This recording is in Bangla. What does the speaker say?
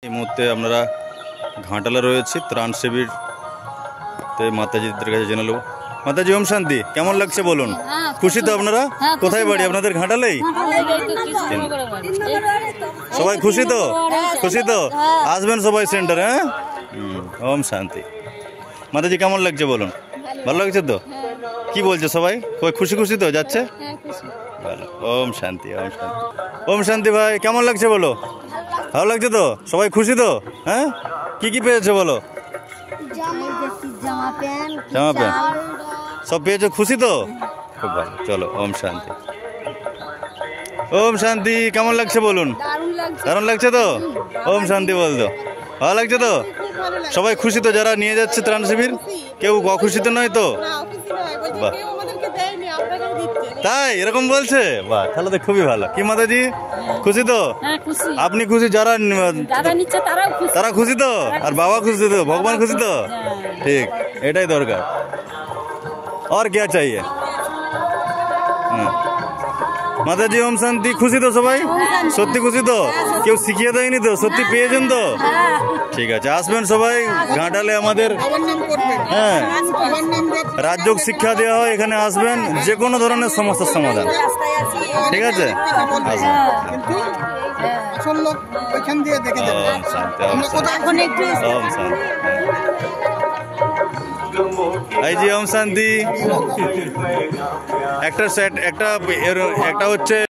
এই মুহূর্তে আমরা ঘাটালে রয়েছি, ত্রাণ শিবির মাতাজিদের কাছে জেনে নেব। মাতাজি ওম শান্তি, কেমন লাগছে বলুন? খুশি তো আপনারা? কোথায় বাড়ি আপনাদের? ঘাটালেই? সবাই খুশি তো? খুশি তো? আসবেন সবাই সেন্টারে। হ্যাঁ, ওম শান্তি। মাতাজি কেমন লাগছে বলুন? ভালো লাগছে তো? কি বলছে সবাই? খুশি খুশি তো যাচ্ছে? ভালো। ওম শান্তি, ওম শান্তি। ওম শান্তি ভাই, কেমন লাগছে বলো? ভালো লাগছে তো? সবাই খুশি তো? হ্যাঁ, কি কি পেয়েছো বলো? জামা প্যান্ট সব পেয়েছো, খুশি তো? খুব ভালো, চলো। ওম শান্তি। ওম শান্তি, কেমন লাগছে বলুন? দারুণ লাগছে তো? ওম শান্তি বলতো, ভালো লাগছে তো? সবাই খুশি তো যারা নিয়ে যাচ্ছে ত্রাণ শিবির? কেউ অখুশি তো নয় তো? বাহ, তাই এরকম বলছে? বাহ, তাহলে তো খুবই ভালো। কি মাতাজি, খুশি তো? আপনি খুশি, যারা তারা খুশি তো? আর বাবা খুশি তো? ভগবান খুশি তো? ঠিক, এটাই দরকার। और क्या चाहिए? মাতাজি ওম শান্তি। খুশি তো সবাই? সত্যি খুশি তো? কেউ শিখিয়ে দেয়নি তো? সত্যি পেয়েছেন তো? ঠিক আছে, আসবেন সবাই ঘাটালে আমাদের। হ্যাঁ, রাজযোগ শিক্ষা দেওয়া হয়, এখানে আসবেন, যে কোনো ধরনের সমস্যার সমাধান। ঠিক আছে, আসবেন। এই জি ওম শান্তি। একটা হচ্ছে